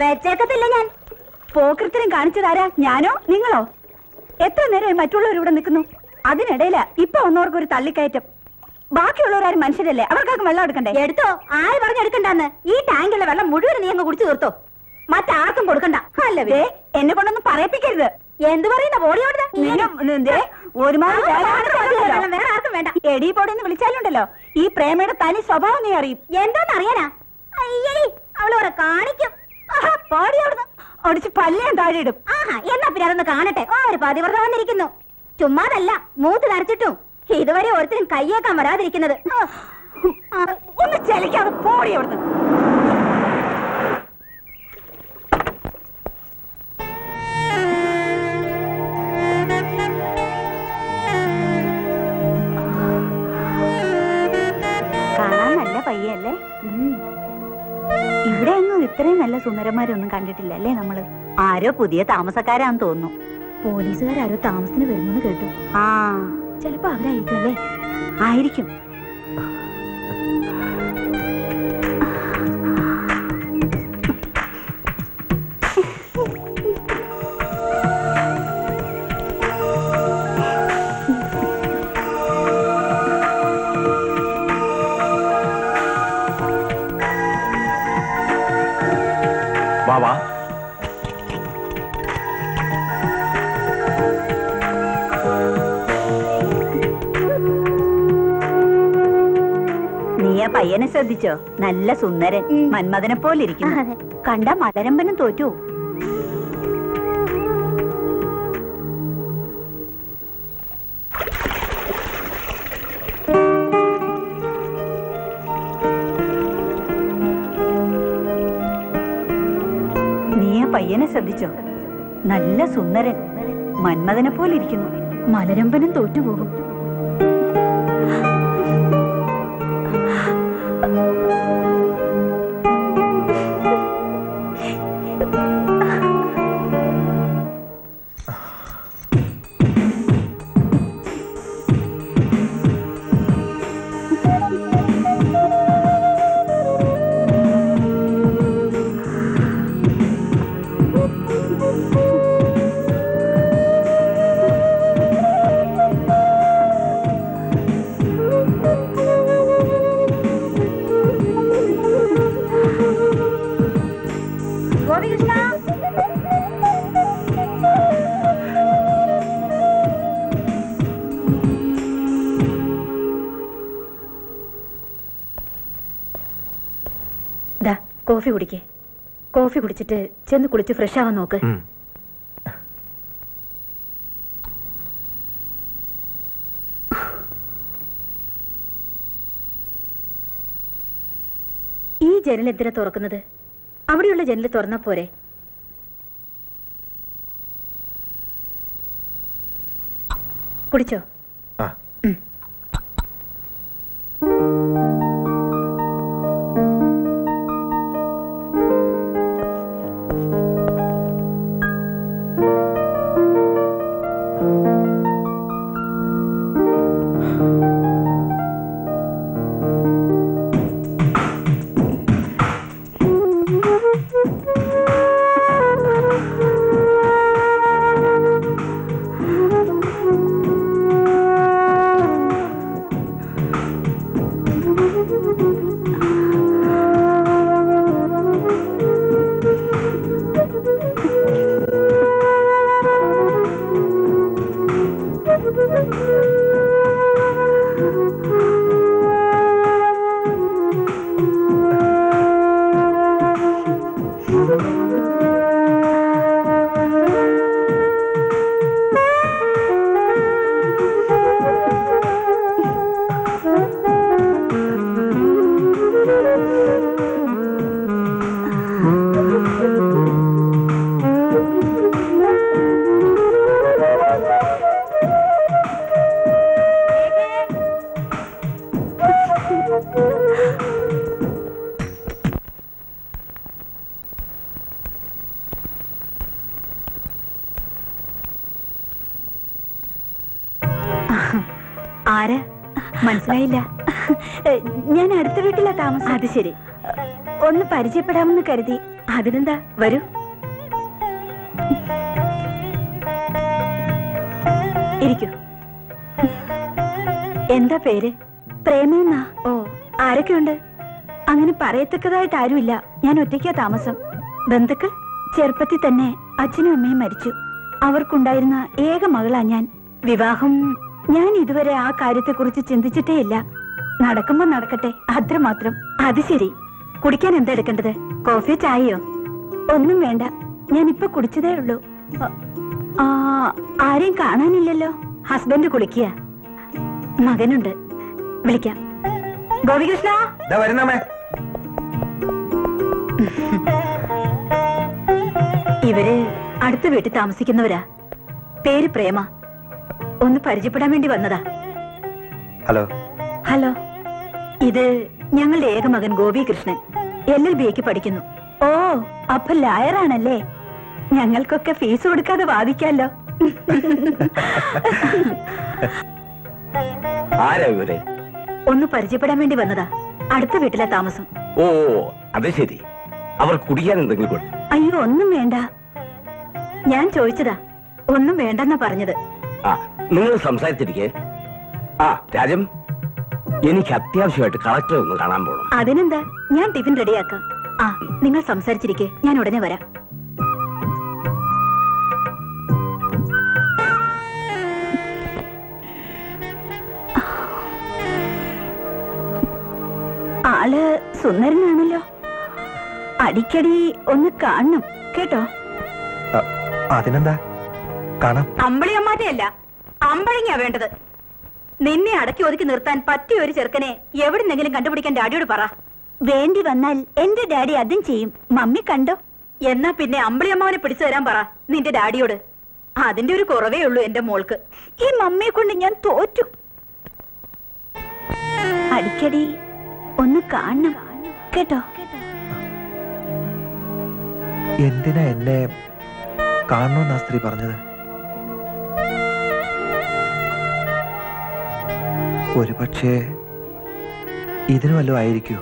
വെച്ചേക്കത്തില്ല ഞാൻ. പോക്കൃത്തിനും കാണിച്ചതാരാ? ഞാനോ നിങ്ങളോ? എത്ര നേരം മറ്റുള്ളവരിവിടെ നിൽക്കുന്നു. അതിനിടയില ഇപ്പൊ വന്നവർക്കൊരു തള്ളിക്കയറ്റം. ബാക്കിയുള്ളവരാരും മനുഷ്യരല്ലേ, അവർക്കൊക്കെ വെള്ളം എടുക്കണ്ടേ? എടുത്തോ. ആര് പറഞ്ഞെടുക്കണ്ടെന്ന്? ഈ ടാങ്കിലുള്ള വെള്ളം മുഴുവൻ നീ അങ്ങ് കുടിച്ചു തീർത്തോ. മറ്റാർക്കും കൊടുക്കണ്ട. അല്ലേ എന്നെ കൊണ്ടൊന്നും പറയിപ്പിക്കരുത്. എന്ത് പറയുന്ന ബോഡിയോട് ഒരുമാതിരി വേറെ ആർക്കും വേണ്ട. എടി പൊടിന്ന് വിളിച്ചാലുണ്ടല്ലോ ഈ പ്രേമയുടെ തനി സ്വഭാവം നീ അറിയും. എന്താന്ന് അറിയാനാ? അയ്യേ അവളോടെ കാണിക്കും. പാടി അവിടുന്ന് ഒടിച്ച് പല്ലേം താഴെ ഇടും. ആഹാ എന്നാ പിന്നെ അതൊന്ന് കാണട്ടെ. ഒരു പതിവ്രത വന്നിരിക്കുന്നു. ചുമ്മാതല്ല, മൂത്ത് നരച്ചിട്ടും ഇതുവരെ ഒരുത്തരും കയ്യേക്കാൻ വരാതിരിക്കുന്നത്. ഒന്ന് ചലിക്കാതെ പോടി അവിടുന്ന്. കാണാൻ നല്ല പയ്യല്ലേ? ഇവിടെ ഒന്നും ഇത്രയും നല്ല സുന്ദരന്മാരൊന്നും കണ്ടിട്ടില്ല അല്ലേ നമ്മള്? ആരോ പുതിയ താമസക്കാരാന്ന് തോന്നുന്നു. പോലീസുകാരോ താമസത്തിന് വരുന്നെന്ന് കേട്ടു. ആ ചിലപ്പോ അവരായിരിക്കും അല്ലേ? ആയിരിക്കും. വാ. നീ ആ പയ്യനെ ശ്രദ്ധിച്ചോ? നല്ല സുന്ദരൻ, മന്മഥനെ പോലിരിക്കുന്നു. കണ്ട മലരമ്പനും തോറ്റു. നീ ആ പയ്യനെ ശ്രദ്ധിച്ചോ? നല്ല സുന്ദരൻ, മന്മഥനെ പോലിരിക്കുന്നു. മലരമ്പനും തോറ്റുപോകും. കോഫി കുടിക്കേ. കോഫി കുടിച്ചിട്ട് ചെന്ന് കുളിച്ച് ഫ്രഷ് ആവാൻ നോക്ക്. ഈ ജനൽ എന്തിനാ തുറക്കുന്നത്? അവിടെയുള്ള ജനൽ തുറന്നാ പോരെ? കുടിച്ചോ? ആരാ? മനസ്സിലായില്ല. ഞാൻ അടുത്ത വീട്ടിലാ താമസം. അത് ശരി. ഒന്ന് പരിചയപ്പെടാമെന്ന് കരുതി. അതിനെന്താ, വരൂ. ഇരിക്കൂ. എന്താ പേര്? പ്രേമെന്നാ. ഓ, ആരൊക്കെയുണ്ട്? അങ്ങനെ പറയത്തക്കതായിട്ട് ആരുമില്ല. ഞാൻ ഒറ്റയ്ക്കാ താമസം. ബന്ധുക്കൾ? ചെറുപ്പത്തിൽ തന്നെ അച്ഛനും അമ്മയും മരിച്ചു. അവർക്കുണ്ടായിരുന്ന ഏക മകളാ ഞാൻ. വിവാഹം, ഞാൻ ഇതുവരെ ആ കാര്യത്തെക്കുറിച്ച് ചിന്തിച്ചിട്ടേ ഇല്ല. നടക്കുമ്പോ നടക്കട്ടെ, അത്രമാത്രം. അത് ശരി. കുടിക്കാൻ എന്താ എടുക്കേണ്ടത്? കോഫിയോ ചായയോ? ഒന്നും വേണ്ട, ഞാൻ ഇപ്പൊ കുടിച്ചതേ ഉള്ളൂ. ആരെയും കാണാനില്ലല്ലോ. ഹസ്ബൻഡ് കുളിക്കുക. മകനുണ്ട്, വിളിക്കാം. ഗോപികൃഷ്ണ, ഇവര് അടുത്ത വീട്ടിൽ താമസിക്കുന്നവരാ. പേര് പ്രേമ. ഒന്ന് പരിചയപ്പെടാൻ വേണ്ടി വന്നതാ. ഹലോ. ഹലോ. ഇത് ഞങ്ങളുടെ ഏക മകൻ ഗോപികൃഷ്ണൻ. LLB പഠിക്കുന്നു. ഓ, അപ്പൊ ലായറാണല്ലേ. ഞങ്ങൾക്കൊക്കെ ഫീസ് കൊടുക്കാതെ വാദിക്കാലോ. ഒന്ന് പരിചയപ്പെടാൻ വേണ്ടി വന്നതാ. അടുത്ത വീട്ടിലെ താമസം. ഓ, അത് ശരി. അവർ കുടിക്കാൻ എന്തെങ്കിലും? അയ്യോ, ഒന്നും വേണ്ട. ഞാൻ ചോദിച്ചതാ, ഒന്നും വേണ്ടെന്നാ പറഞ്ഞത്. നിങ്ങൾ സംസാരിച്ചിരിക്കേ. രാജം, എനിക്ക് അത്യാവശ്യമായിട്ട് കളക്ടറെ ഒന്ന് കാണാൻ പോകണം. അതിനെന്താ, ഞാൻ ടിഫിൻ റെഡിയാക്കാം. നിങ്ങൾ സംസാരിച്ചിരിക്കേ, ഞാൻ ഉടനെ വരാം. ആള് സുന്ദരനാണല്ലോ. അടിക്കടി ഒന്ന് കാണണം കേട്ടോ. അതിനെന്താ, കാണാം. അമ്പളിയമ്മാറ്റയല്ല, അമ്പഴങ്ങിയാ വേണ്ടത്. നിന്നെ അടക്കി ഒതുക്കി നിർത്താൻ പറ്റിയ ഒരു ചെറുക്കനെ എവിടുന്നെങ്കിലും കണ്ടുപിടിക്കാൻ ഡാഡിയോട് പറ. വേണ്ടി വന്നാൽ എന്റെ ഡാഡി അതും ചെയ്യും. മമ്മി കണ്ടോ? എന്നാ പിന്നെ അമ്പളിയമ്മാവനെ പിടിച്ചു തരാൻ പറ നിന്റെ ഡാഡിയോട്. അതിന്റെ ഒരു കുറവേ ഉള്ളൂ എന്റെ മോൾക്ക്. ഈ മമ്മിയെ കൊണ്ട് ഞാൻ തോറ്റു. അടിക്കടി ഒന്ന് കാണണം കേട്ടോ. എന്തിനാ എന്നെ കാണണമെന്നാ സ്ത്രീ പറഞ്ഞത്? ഒരു പക്ഷേ ഇതിനു വല്ലതും ആയിരിക്കൂ.